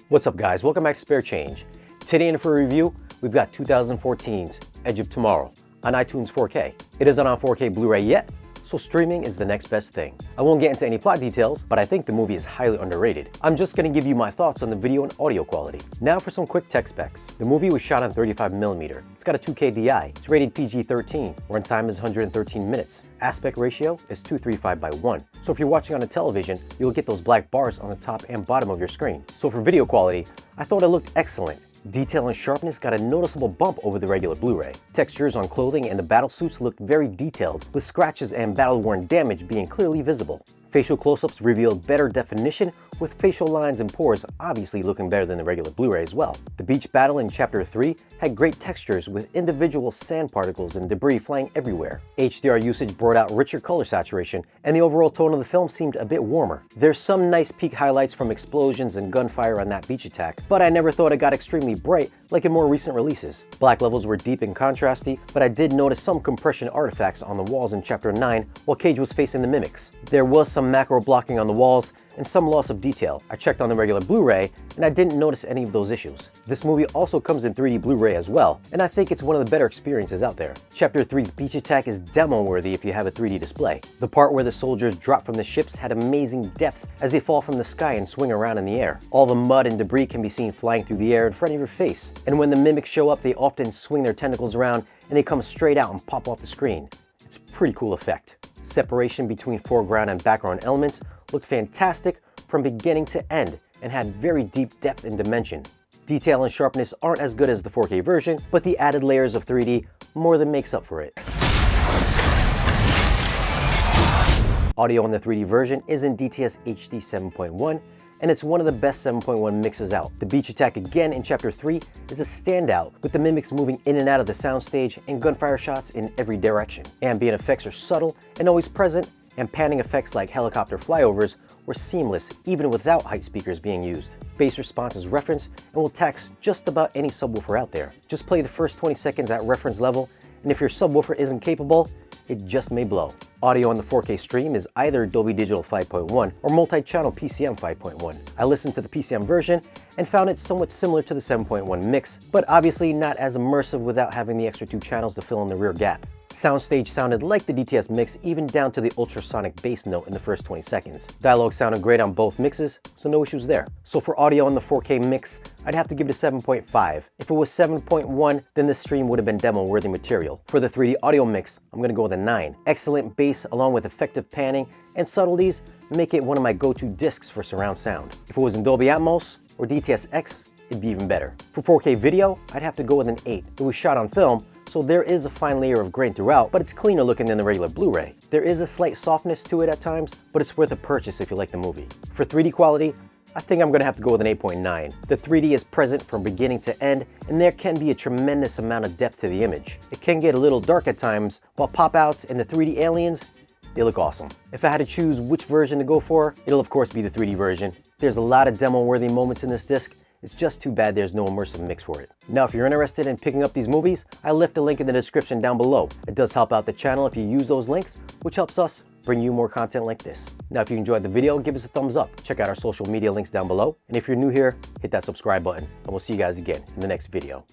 What's up guys, welcome back to Spare Change. Today in for a review, we've got 2014's Edge of Tomorrow on iTunes 4K. It isn't on 4K Blu-ray yet, so streaming is the next best thing. I won't get into any plot details, but I think the movie is highly underrated. I'm just gonna give you my thoughts on the video and audio quality. Now for some quick tech specs. The movie was shot on 35mm. It's got a 2K DI. It's rated PG-13. Runtime is 113 minutes. Aspect ratio is 235:1. So if you're watching on a television, you'll get those black bars on the top and bottom of your screen. So for video quality, I thought it looked excellent. Detail and sharpness got a noticeable bump over the regular Blu-ray. Textures on clothing and the battle suits looked very detailed, with scratches and battle-worn damage being clearly visible. Facial close-ups revealed better definition, with facial lines and pores obviously looking better than the regular Blu-ray as well. The beach battle in Chapter 3 had great textures with individual sand particles and debris flying everywhere. HDR usage brought out richer color saturation, and the overall tone of the film seemed a bit warmer. There's some nice peak highlights from explosions and gunfire on that beach attack, but I never thought it got extremely bright like in more recent releases. Black levels were deep and contrasty, but I did notice some compression artifacts on the walls in Chapter 9 while Cage was facing the mimics. There was some macro blocking on the walls and some loss of detail. I checked on the regular Blu-ray and I didn't notice any of those issues. This movie also comes in 3D Blu-ray as well, and I think it's one of the better experiences out there. Chapter 3's beach attack is demo worthy if you have a 3D display. The part where the soldiers drop from the ships had amazing depth as they fall from the sky and swing around in the air. All the mud and debris can be seen flying through the air in front of your face, and when the mimics show up, they often swing their tentacles around and they come straight out and pop off the screen. It's a pretty cool effect. Separation between foreground and background elements looked fantastic from beginning to end and had very deep depth and dimension. Detail and sharpness aren't as good as the 4K version, but the added layers of 3D more than makes up for it. Audio on the 3D version is in DTS HD 7.1, and it's one of the best 7.1 mixes out. The beach attack again in Chapter 3 is a standout, with the mimics moving in and out of the soundstage and gunfire shots in every direction. Ambient effects are subtle and always present, and panning effects like helicopter flyovers were seamless even without height speakers being used. Bass response is reference and will tax just about any subwoofer out there. Just play the first 20 seconds at reference level, and if your subwoofer isn't capable, it just may blow. Audio on the 4K stream is either Dolby Digital 5.1 or multi-channel PCM 5.1. I listened to the PCM version and found it somewhat similar to the 7.1 mix, but obviously not as immersive without having the extra 2 channels to fill in the rear gap. Soundstage sounded like the DTS mix, even down to the ultrasonic bass note in the first 20 seconds. Dialogue sounded great on both mixes, so no issues there. So for audio on the 4K mix, I'd have to give it a 7.5. If it was 7.1, then this stream would have been demo-worthy material. For the 3D audio mix, I'm gonna go with a 9. Excellent bass along with effective panning and subtleties make it one of my go-to discs for surround sound. If it was in Dolby Atmos or DTS-X, it'd be even better. For 4K video, I'd have to go with an 8. It was shot on film, so there is a fine layer of grain throughout, but it's cleaner looking than the regular Blu-ray. There is a slight softness to it at times, but it's worth a purchase if you like the movie. For 3D quality, I think I'm gonna have to go with an 8.9. The 3D is present from beginning to end, and there can be a tremendous amount of depth to the image. It can get a little dark at times, while pop-outs and the 3D aliens, they look awesome. If I had to choose which version to go for, it'll of course be the 3D version. There's a lot of demo-worthy moments in this disc. It's just too bad there's no immersive mix for it. Now, if you're interested in picking up these movies, I left a link in the description down below. It does help out the channel if you use those links, which helps us bring you more content like this. Now, if you enjoyed the video, give us a thumbs up. Check out our social media links down below. And if you're new here, hit that subscribe button, and we'll see you guys again in the next video.